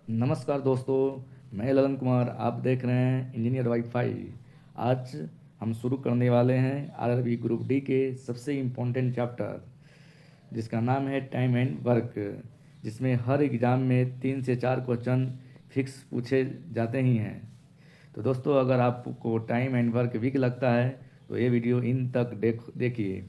नमस्कार दोस्तों, मैं ललन कुमार। आप देख रहे हैं इंजीनियर वाईफाई। आज हम शुरू करने वाले हैं आरआरबी ग्रुप डी के सबसे इम्पोर्टेंट चैप्टर, जिसका नाम है टाइम एंड वर्क, जिसमें हर एग्ज़ाम में 3 से 4 क्वेश्चन फिक्स पूछे जाते ही हैं। तो दोस्तों, अगर आपको टाइम एंड वर्क वीक लगता है तो ये वीडियो इन तक देखिए।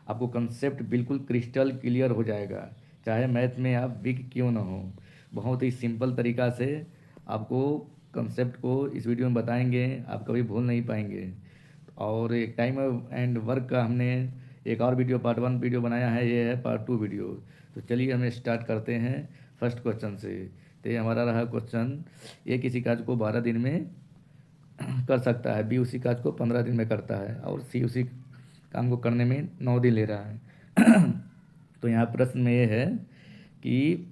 आपको कंसेप्ट बिल्कुल क्रिस्टल क्लियर हो जाएगा, चाहे मैथ में आप वीक क्यों ना हो। बहुत ही सिंपल तरीका से आपको कंसेप्ट को इस वीडियो में बताएंगे, आप कभी भूल नहीं पाएंगे। और एक टाइम एंड वर्क का हमने एक और वीडियो पार्ट 1 वीडियो बनाया है, ये है पार्ट 2 वीडियो। तो चलिए हम स्टार्ट करते हैं फर्स्ट क्वेश्चन से। तो ये हमारा रहा क्वेश्चन, ये किसी काज को 12 दिन में कर सकता है, बी उसी काज को 15 दिन में करता है, और सी उसी काम को करने में 9 दिन ले रहा है। तो यहाँ प्रश्न में ये है कि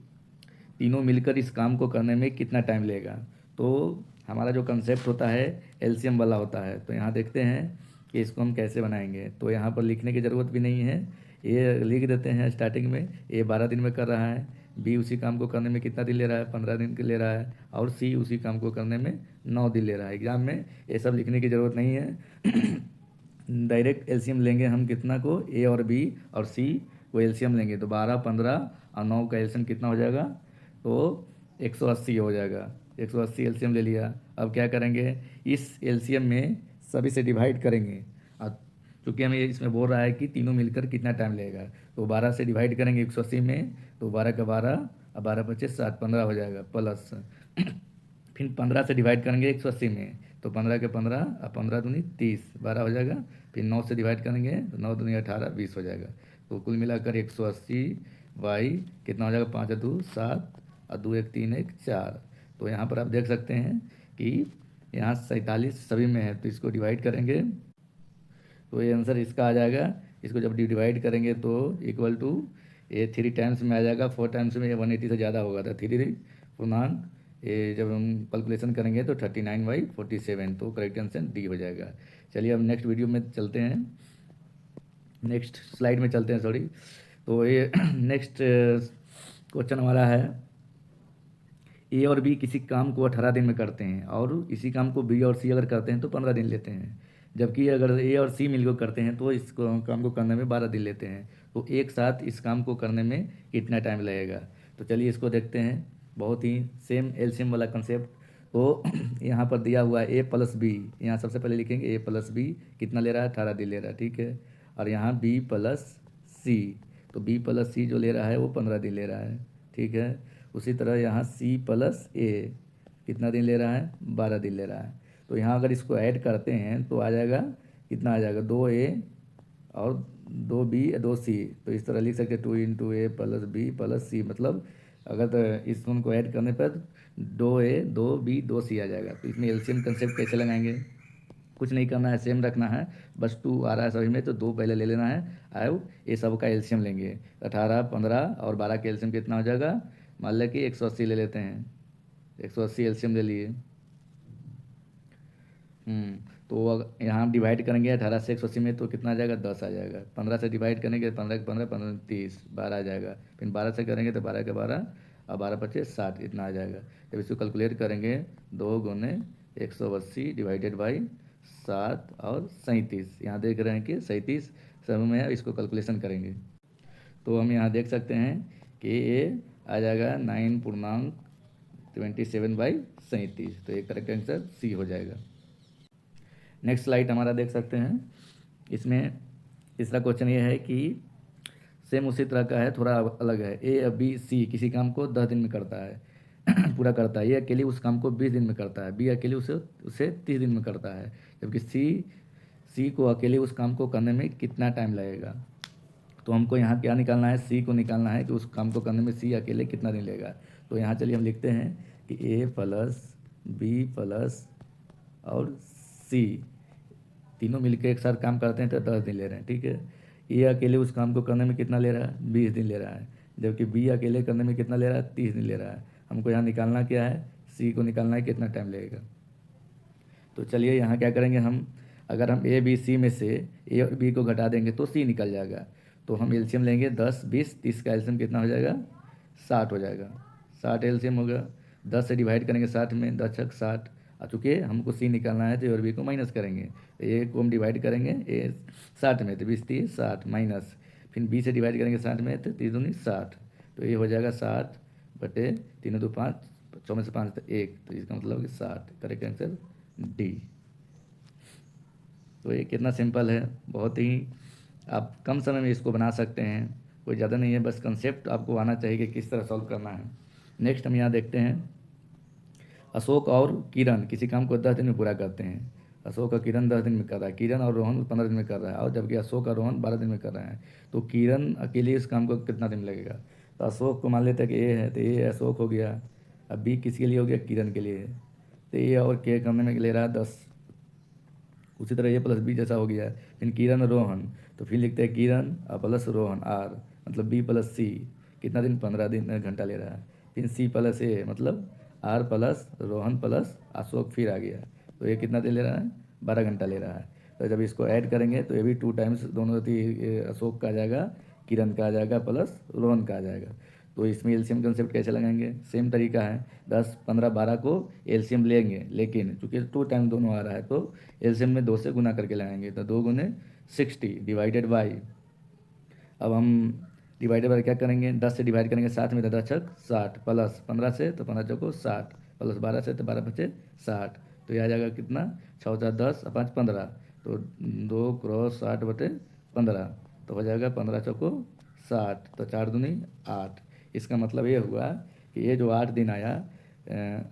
तीनों मिलकर इस काम को करने में कितना टाइम लेगा। तो हमारा जो कंसेप्ट होता है एलसीएम वाला होता है। तो यहाँ देखते हैं कि इसको हम कैसे बनाएंगे। तो यहाँ पर लिखने की ज़रूरत भी नहीं है, ये लिख देते हैं स्टार्टिंग में। ए 12 दिन में कर रहा है, बी उसी काम को करने में कितना दिन ले रहा है, 15 दिन के ले रहा है, और सी उसी काम को करने में 9 दिन ले रहा है। एग्ज़ाम में ये सब लिखने की ज़रूरत नहीं है। डायरेक्ट एलसीएम लेंगे हम कितना को, ए और बी और सी को एलसीएम लेंगे। तो 12, 15 और 9 का एलसीएम कितना हो जाएगा, तो 180 हो जाएगा। 180 एलसीएम ले लिया। अब क्या करेंगे, इस एलसीएम में सभी से डिवाइड करेंगे। और चूँकि हमें इसमें बोल रहा है कि तीनों मिलकर कितना टाइम लगेगा, तो 12 से डिवाइड करेंगे 180 में, तो 12 का 12 और 12 पच्चीस 60, 15 हो जाएगा प्लस। फिर 15 से डिवाइड करेंगे 180 में, तो 15 के 15 और 15 दूनी 30, 12 हो जाएगा। फिर 9 से डिवाइड करेंगे तो 9 दूनी 18, 20 हो जाएगा। तो कुल मिलाकर 180 बाई कितना हो जाएगा, 5 2 7 और 2 1 3 1 4। तो यहाँ पर आप देख सकते हैं कि यहाँ 47 सभी में है, तो इसको डिवाइड करेंगे तो ये आंसर इसका आ जाएगा। इसको जब डिवाइड करेंगे तो इक्वल टू ये 3 टाइम्स में आ जाएगा, 4 टाइम्स में ये 180 से ज़्यादा होगा, तो 3 पूर्णांक ये जब हम कैलकुलेशन करेंगे तो 39/47। तो करेक्ट आंसर डी हो जाएगा। चलिए अब नेक्स्ट वीडियो में चलते हैं, नेक्स्ट स्लाइड में चलते हैं, सॉरी। तो ये नेक्स्ट क्वेश्चन हमारा है, ए और बी किसी काम को 18 दिन में करते हैं, और इसी काम को बी और सी अगर करते हैं तो 15 दिन लेते हैं। जबकि अगर ए और सी मिलकर करते हैं तो इस काम को करने में 12 दिन लेते हैं। तो एक साथ इस काम को करने में कितना टाइम लगेगा। तो चलिए इसको देखते हैं। बहुत ही सेम एलसीएम वाला कंसेप्ट। तो यहाँ पर दिया हुआ है ए प्लस बी, यहाँ सबसे पहले लिखेंगे ए प्लस बी कितना ले रहा है, 18 दिन ले रहा है, ठीक है। और यहाँ बी प्लस सी, तो बी प्लस सी जो ले रहा है वो 15 दिन ले रहा है, ठीक है। उसी तरह यहाँ सी प्लस ए कितना दिन ले रहा है, 12 दिन ले रहा है। तो यहाँ अगर इसको ऐड करते हैं तो आ जाएगा, कितना आ जाएगा, 2 ए और 2 बी 2 सी। तो इस तरह लिख सकते हैं 2 × ए प्लस बी प्लस सी, मतलब अगर तो इस उनको ऐड करने पर 2 ए 2 बी 2 सी आ जाएगा। तो इसमें एलसीएम कंसेप्ट कैसे लगाएंगे, कुछ नहीं करना है, सेम रखना है। बस 2 आ रहा है सभी में तो 2 पहले ले लेना है, अब ये सब का एलसीएम लेंगे। 18, 15 और 12 का एलसीएम कितना हो जाएगा, मान लें कि 180 ले लेते हैं। 180 एलसीएम ले लिए। तो यहाँ डिवाइड करेंगे 18 से 180 में तो कितना आ जाएगा, 10 आ जाएगा। 15 से डिवाइड करेंगे 15 के 15 15 30, 12 आ जाएगा। फिर 12 से करेंगे तो 12 के 12 और 12 पच्चीस 60, इतना आ जाएगा। जब इसको कैलकुलेट करेंगे 2 गुने 180 डिवाइडेड बाई 7 और 37, यहाँ देख रहे हैं कि 37 सब में है, इसको कैलकुलेशन करेंगे तो हम यहाँ देख सकते हैं कि ये आ जाएगा 9.27/37। तो ये करेक्ट आंसर सी हो जाएगा। नेक्स्ट स्लाइड हमारा देख सकते हैं। इसमें तीसरा क्वेश्चन ये है कि सेम उसी तरह का है, थोड़ा अलग है। ए या बी सी किसी काम को 10 दिन में करता है, पूरा करता है। ये अकेले उस काम को 20 दिन में करता है, बी अकेले उसे उसे 30 दिन में करता है। जबकि सी को अकेले उस काम को करने में कितना टाइम लगेगा। तो हमको यहाँ क्या निकालना है, सी को निकालना है कि उस काम को करने में सी अकेले कितना दिन लगेगा। तो यहाँ चलिए हम लिखते हैं कि ए प्लस बी प्लस और सी तीनों मिलकर एक साथ काम करते हैं तो 10 दिन ले रहे हैं, ठीक है। ए अकेले उस काम को करने में कितना ले रहा है, 20 दिन ले रहा है। जबकि बी अकेले करने में कितना ले रहा है, 30 दिन ले रहा है। हमको यहाँ निकालना क्या है, सी को निकालना है कितना टाइम लगेगा। तो चलिए यहाँ क्या करेंगे हम, अगर हम ए बी सी में से ए और बी को घटा देंगे तो सी निकल जाएगा। तो हम एलसीएम लेंगे 10 20 30 का एलसीएम कितना हो जाएगा, 60 हो जाएगा। 60 एलसीएम होगा। 10 से डिवाइड करेंगे 60 में, 10 छक 60। चूँकि हमको सी निकालना है तो ए और बी को माइनस करेंगे, तो ए को हम डिवाइड करेंगे ए 60 में, तो 20 30 60 माइनस, फिर बी से डिवाइड करेंगे 60 में, तो 3 दूनी 60, तो ये हो जाएगा 60 बटे 3 2 5, 4 में से 5 तो 1, तो इसका मतलब कि 60। Correct answer D. तो ये कितना सिंपल है, बहुत ही आप कम समय में इसको बना सकते हैं, कोई ज़्यादा नहीं है, बस कंसेप्ट आपको आना चाहिए कि किस तरह सॉल्व करना है। नेक्स्ट हम यहाँ देखते हैं, अशोक और किरण किसी काम को 10 दिन में पूरा करते हैं। अशोक और किरण 10 दिन में कर रहा है, किरण और रोहन 15 दिन में कर रहा है, और जबकि अशोक और रोहन 12 दिन में कर रहे हैं, तो किरण अकेले इस काम को कितना दिन लगेगा। तो अशोक को मान लेते हैं कि ए है, तो ए अशोक हो गया, अब बी किसके लिए हो गया, किरण के लिए है, तो ए और के करने में ले रहा है 10। उसी तरह ए प्लस बी जैसा हो गया, फिर किरण रोहन, तो फिर लिखते हैं किरण प्लस रोहन आर, मतलब बी प्लस सी, कितना दिन, 15 दिन घंटा ले रहा है। फिर सी प्लस ए, मतलब R plus Rohan plus Ashok फिर आ गया, तो ये कितना दिन ले रहा है, 12 घंटा ले रहा है। तो जब इसको ऐड करेंगे तो ये भी 2 टाइम्स दोनों अशोक का आ जाएगा, किरण का आ जाएगा, प्लस रोहन का आ जाएगा। तो इसमें एलसीएम कंसेप्ट कैसे लगाएंगे, सेम तरीका है, 10 15 12 को एलसीएम लेंगे, लेकिन चूँकि 2 टाइम दोनों आ रहा है तो एलसीएम में 2 से गुना करके लगाएंगे, तो 2 गुने 60 डिवाइडेड बाई, अब हम डिवाइडेड बाई क्या करेंगे, 10 से डिवाइड करेंगे 7 में, तो 10 छक 60, प्लस 15 से तो 15 चौको 60, प्लस 12 से तो 12 बचे 60, तो ये आ जाएगा कितना, 6 4 10 5 15, तो 2 क्रॉस 60 बटे 15, तो हो जाएगा 15 चौको 60, तो 4 दूनी 8। इसका मतलब ये हुआ कि ये जो 8 दिन आया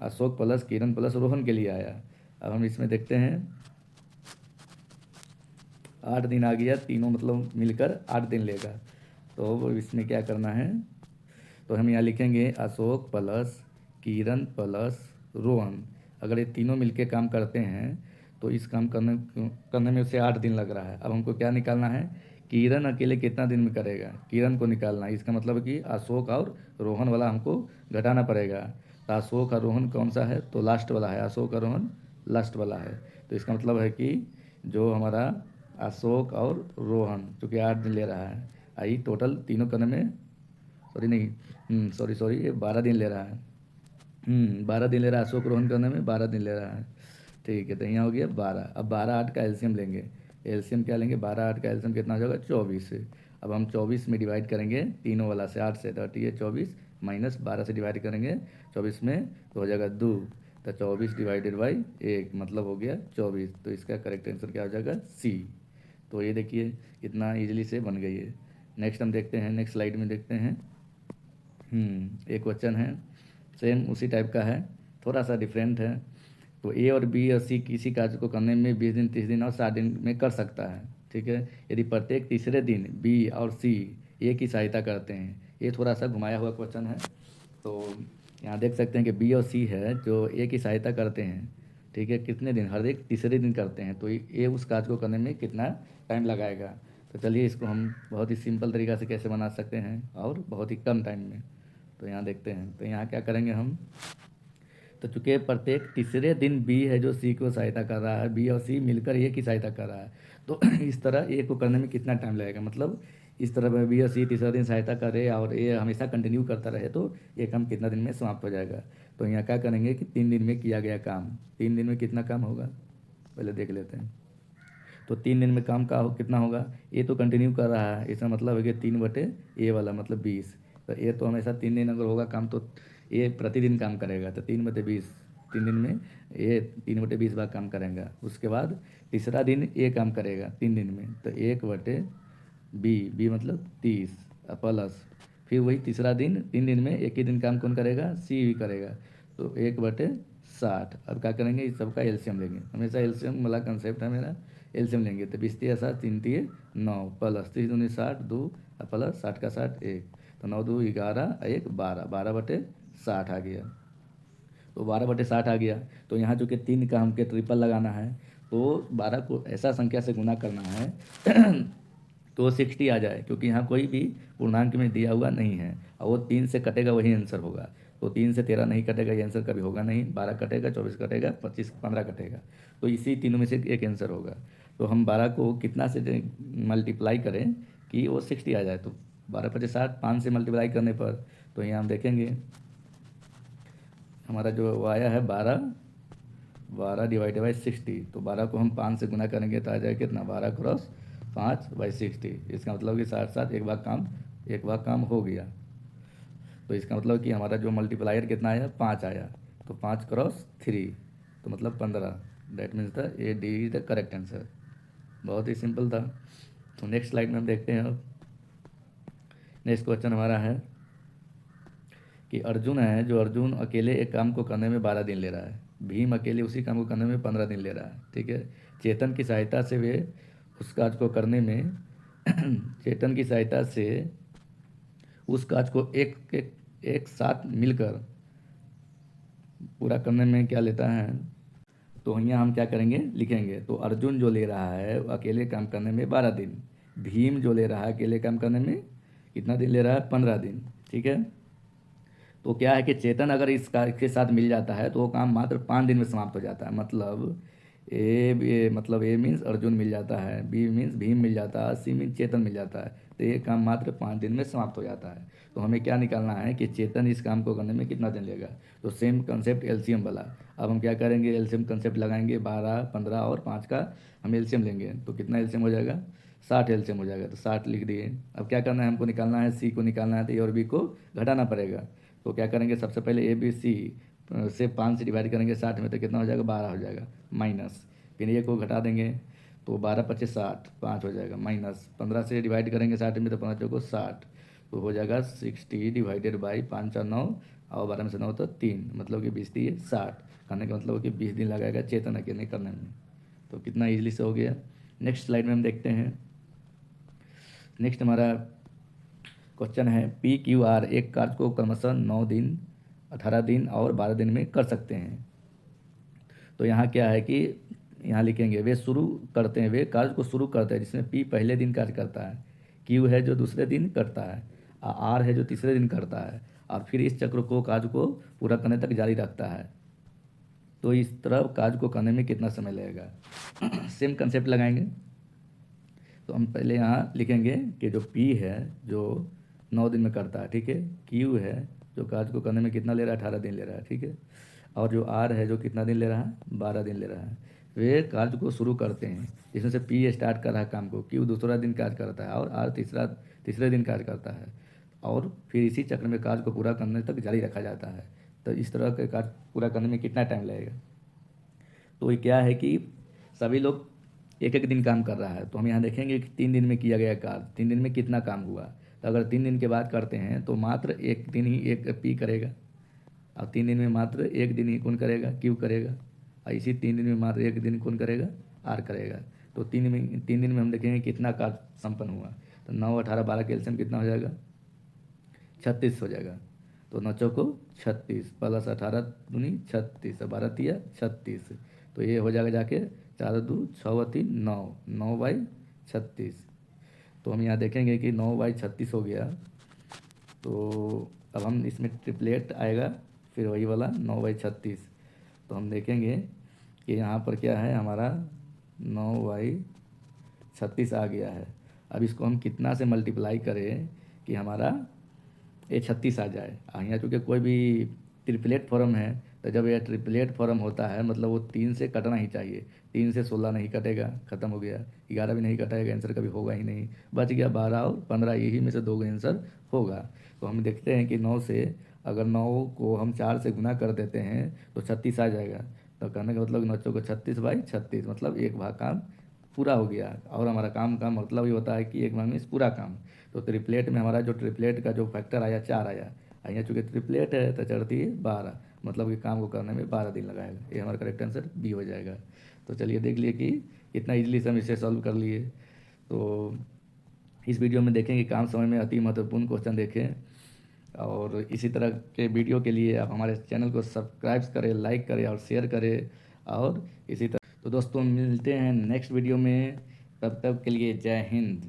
अशोक प्लस किरण प्लस रोहन के लिए आया। अब हम इसमें देखते हैं, 8 दिन आ गया, तीनों मतलब मिलकर 8 दिन लेगा, तो इसमें क्या करना है, तो हम यहाँ लिखेंगे अशोक प्लस किरण प्लस रोहन, अगर ये तीनों मिलके काम करते हैं तो इस काम करने में उसे 8 दिन लग रहा है। अब हमको क्या निकालना है, किरण अकेले कितना दिन में करेगा, किरण को निकालना है। इसका मतलब कि अशोक और रोहन वाला हमको घटाना पड़ेगा, तो अशोक और रोहन कौन सा है, तो लास्ट वाला है, अशोक और रोहन लास्ट वाला है। तो इसका मतलब है कि जो हमारा अशोक और रोहन चूँकि 8 दिन ले रहा है, आई टोटल तीनों करने में, सॉरी नहीं, सॉरी ये 12 दिन ले रहा है, 12 दिन ले रहा है, अशोक रोहन करने में 12 दिन ले रहा है। ठीक है, तो यहाँ हो गया 12। अब 12 8 का एलसीएम लेंगे, एलसीएम क्या लेंगे, 12 8 का एलसीएम कितना हो जाएगा, 24। अब हम 24 में डिवाइड करेंगे तीनों वाला से, 8 से, तो ये 24 माइनस 12 से डिवाइड करेंगे 24 में, तो हो जाएगा 2, तो 24 डिवाइडेड बाई 1 मतलब हो गया 24, तो इसका करेक्ट आंसर क्या हो जाएगा, सी। तो ये देखिए कितना ईजिली से बन गई है। नेक्स्ट हम देखते हैं, नेक्स्ट स्लाइड में देखते हैं, एक क्वेश्चन है सेम उसी टाइप का है, थोड़ा सा डिफरेंट है। तो ए और बी और सी किसी कार्य को करने में 20 दिन 30 दिन और 60 दिन में कर सकता है, ठीक है, यदि प्रत्येक तीसरे दिन बी और सी ए की सहायता करते हैं। ये थोड़ा सा घुमाया हुआ क्वेश्चन है, तो यहाँ देख सकते हैं कि बी और सी है जो ए की सहायता करते हैं, ठीक है, कितने दिन, हर एक तीसरे दिन करते हैं, तो ये उस कार्य को करने में कितना टाइम लगाएगा। तो चलिए इसको हम बहुत ही सिंपल तरीक़ा से कैसे बना सकते हैं और बहुत ही कम टाइम में, तो यहाँ देखते हैं। तो यहाँ क्या करेंगे हम, तो चूँकि प्रत्येक तीसरे दिन बी है जो सी को सहायता कर रहा है, बी और सी मिलकर ए की सहायता कर रहा है, तो इस तरह ए को करने में कितना टाइम लगेगा, मतलब इस तरह बी और सी तीसरा दिन सहायता करे और ए हमेशा कंटिन्यू करता रहे, तो ये काम कितना दिन में समाप्त हो जाएगा। तो यहाँ क्या करेंगे कि 3 दिन में किया गया काम, 3 दिन में कितना काम होगा पहले देख लेते हैं। तो 3 दिन में काम का कितना होगा, ए तो कंटिन्यू कर रहा है, इसका मतलब है कि 3 बटे ए वाला मतलब 20, तो ए तो हमेशा 3 दिन अगर होगा काम तो ये प्रतिदिन काम करेगा, तो 3 बटे 20, 3 दिन में ये 3 बटे 20 बार काम करेगा। उसके बाद तीसरा दिन ए काम करेगा 3 दिन में, तो 1 बटे बी मतलब 30 प्लस, फिर वही तीसरा दिन 3 दिन में एक ही दिन काम कौन करेगा, सी भी करेगा, तो 1 बटे 60। अब क्या करेंगे, इस सबका एलसीएम लेंगे, हमेशा एलसीएम वाला कंसेप्ट है मेरा, एलसीएम लेंगे, तो 20 3 7 3 3 9 प्लस 30 दूनी 60 2 प्लस 60 का 60 1, तो 9 2 11 1 12, 12 बटे 60 आ गया, तो 12 बटे 60 आ गया। तो यहाँ चूँकि 3 का हमके ट्रिपल लगाना है, तो 12 को ऐसा संख्या से गुना करना है तो 60 आ जाए, क्योंकि यहाँ कोई भी पूर्णांक में दिया हुआ नहीं है, और वो 3 से कटेगा वही आंसर होगा, तो 3 से 13 नहीं कटेगा, ये आंसर कभी होगा नहीं, 12 कटेगा, 24 कटेगा, 25 15 कटेगा, तो इसी तीनों में से एक आंसर होगा। तो हम 12 को कितना से मल्टीप्लाई करें कि वो 60 आ जाए, तो 12 बटे 60 5 से मल्टीप्लाई करने पर, तो यहाँ हम देखेंगे हमारा जो वो आया है 12, 12 डिवाइडेड बाई 60। तो 12 को हम 5 से गुना करेंगे तो आ जाएगा कितना, 12 क्रॉस 5/60। इसका मतलब कि साथ साथ एक भाग काम हो गया। तो इसका मतलब कि हमारा जो मल्टीप्लायर कितना आया, 5 आया। तो 5 क्रॉस 3 तो मतलब 15। That means the A D is the correct answer. बहुत ही सिंपल था। तो नेक्स्ट स्लाइड में हम देखते हैं। अब नेक्स्ट क्वेश्चन हमारा है कि अर्जुन है, जो अर्जुन अकेले एक काम को करने में 12 दिन ले रहा है, भीम अकेले उसी काम को करने में 15 दिन ले रहा है। ठीक है। चेतन की सहायता से वे उस काज को करने में चेतन की सहायता से उस काज को एक साथ मिलकर पूरा करने में क्या लेता है। तो यहाँ हम क्या करेंगे, लिखेंगे। तो अर्जुन जो ले रहा है वो अकेले काम करने में 12 दिन, भीम जो ले रहा है अकेले काम करने में कितना दिन ले रहा है, 15 दिन। ठीक है। तो क्या है कि चेतन अगर इस कार्य के साथ मिल जाता है तो वो काम मात्र 5 दिन में समाप्त हो जाता है। मतलब ए मीन्स अर्जुन मिल जाता है, बी मीन्स भीम मिल जाता है, सी मीन्स चेतन मिल जाता है। तो ये काम मात्र 5 दिन में समाप्त हो जाता है। तो हमें क्या निकालना है कि चेतन इस काम को करने में कितना दिन लेगा। तो सेम कंसेप्ट एलसीएम वाला। अब हम क्या करेंगे, एलसीएम कंसेप्ट लगाएंगे। 12, 15 और 5 का हम एलसीएम लेंगे। तो कितना एलसीएम हो जाएगा, 60 एलसीएम हो जाएगा। तो 60 लिख दिए। अब क्या करना है, हमको निकालना है सी को निकालना है। तो ए और बी को घटाना पड़ेगा। तो क्या करेंगे, सबसे पहले ए बी सी से 5 से डिवाइड करेंगे 60 में तो कितना हो जाएगा, 12 हो जाएगा। माइनस फिर ए को घटा देंगे तो 12 25 60, 5 हो जाएगा। माइनस 15 से डिवाइड करेंगे 60 में तो 5 चौको 60, तो हो जाएगा 60 डिवाइडेड बाई 5 4 9 और 12 में से 9 तो 3, मतलब कि 20 दिए 60। करने का मतलब कि 20 दिन लगाएगा चेतन अकेले करने में। तो कितना ईजिली से हो गया। नेक्स्ट स्लाइड में हम देखते हैं। नेक्स्ट हमारा क्वेश्चन है पी क्यू आर एक कार्य को क्रमशः 9 दिन, 18 दिन और 12 दिन में कर सकते हैं। तो यहाँ क्या है कि यहाँ लिखेंगे वे कार्य को शुरू करते हैं जिसमें पी पहले दिन कार्य करता है, क्यू है जो दूसरे दिन करता है, आर है जो तीसरे दिन करता है, और फिर इस चक्र को कार्य को पूरा करने तक जारी रखता है। तो इस तरह कार्य को करने में कितना समय लगेगा। सेम कंसेप्ट लगाएंगे। तो हम पहले यहाँ लिखेंगे कि जो P है जो 9 दिन में करता है, ठीक है। Q है जो कार्य को करने में कितना ले रहा है, 18 दिन ले रहा है, ठीक है। और जो R है जो कितना दिन ले रहा है, 12 दिन ले रहा है। वे कार्य को शुरू करते हैं जिसमें से P स्टार्ट कर रहा है काम को, Q दूसरा दिन कार्य करता है और R तीसरे दिन कार्य करता है, और फिर इसी चक्र में कार्य को पूरा करने तक जारी रखा जाता है। तो इस तरह के कार्य पूरा करने में कितना टाइम लगेगा। तो ये क्या है कि सभी लोग एक एक दिन काम कर रहा है। तो हम यहाँ देखेंगे कि 3 दिन में किया गया कार्य, 3 दिन में कितना काम हुआ। तो अगर 3 दिन के बाद करते हैं तो मात्र एक दिन ही एक पी करेगा, और 3 दिन में मात्र एक दिन ही कौन करेगा, क्यू करेगा, और इसी 3 दिन में मात्र एक दिन कौन करेगा, आर करेगा। तो 3 दिन में हम देखेंगे कितना कार्य संपन्न हुआ। तो 9 18 12 के एलसीएम कितना हो जाएगा, 36 हो जाएगा। तो 9 चौको 36 प्लस 18 दूनी 36, 12 तिया 36। तो ये हो जाएगा जाके 4 2 6 3 9, 9/36। तो हम यहाँ देखेंगे कि 9/36 हो गया। तो अब हम इसमें ट्रिपलेट आएगा, फिर वही वाला 9/36। तो हम देखेंगे कि यहाँ पर क्या है, हमारा 9/36 आ गया है। अब इसको हम कितना से मल्टीप्लाई करें कि हमारा ये 36 आ जाए। यहाँ चूँकि कोई भी ट्रिपलेट फॉर्म है, तो जब यह ट्रिपलेट फॉर्म होता है मतलब वो 3 से कटना ही चाहिए। 3 से 16 नहीं कटेगा, ख़त्म हो गया। 11 भी नहीं कटेगा, आंसर कभी होगा ही नहीं। बच गया 12 और 15, यही में से 2 का आंसर होगा। तो हम देखते हैं कि 9 से अगर 9 को हम 4 से गुना कर देते हैं तो 36 आ जाएगा। तो कहने का मतलब 9 को 36/36, मतलब एक भाग काम पूरा हो गया। और हमारा काम का मतलब ये होता है कि एक भाग में पूरा काम। तो ट्रिपलेट में हमारा जो ट्रिपलेट का जो फैक्टर आया 4 आया। यहाँ चूँकि ट्रिपलेट है तो चढ़ती है 12, मतलब कि काम को करने में 12 दिन लगाएगा। ये हमारा करेक्ट आंसर बी हो जाएगा। तो चलिए देख लिए कि कितना इजीली से हम इसे सॉल्व कर लिए। तो इस वीडियो में देखें कि काम समय में अति महत्वपूर्ण क्वेश्चन देखें, और इसी तरह के वीडियो के लिए आप हमारे चैनल को सब्सक्राइब करें, लाइक करें और शेयर करें। और इसी तरह तो दोस्तों मिलते हैं नेक्स्ट वीडियो में, तब तक के लिए जय हिंद।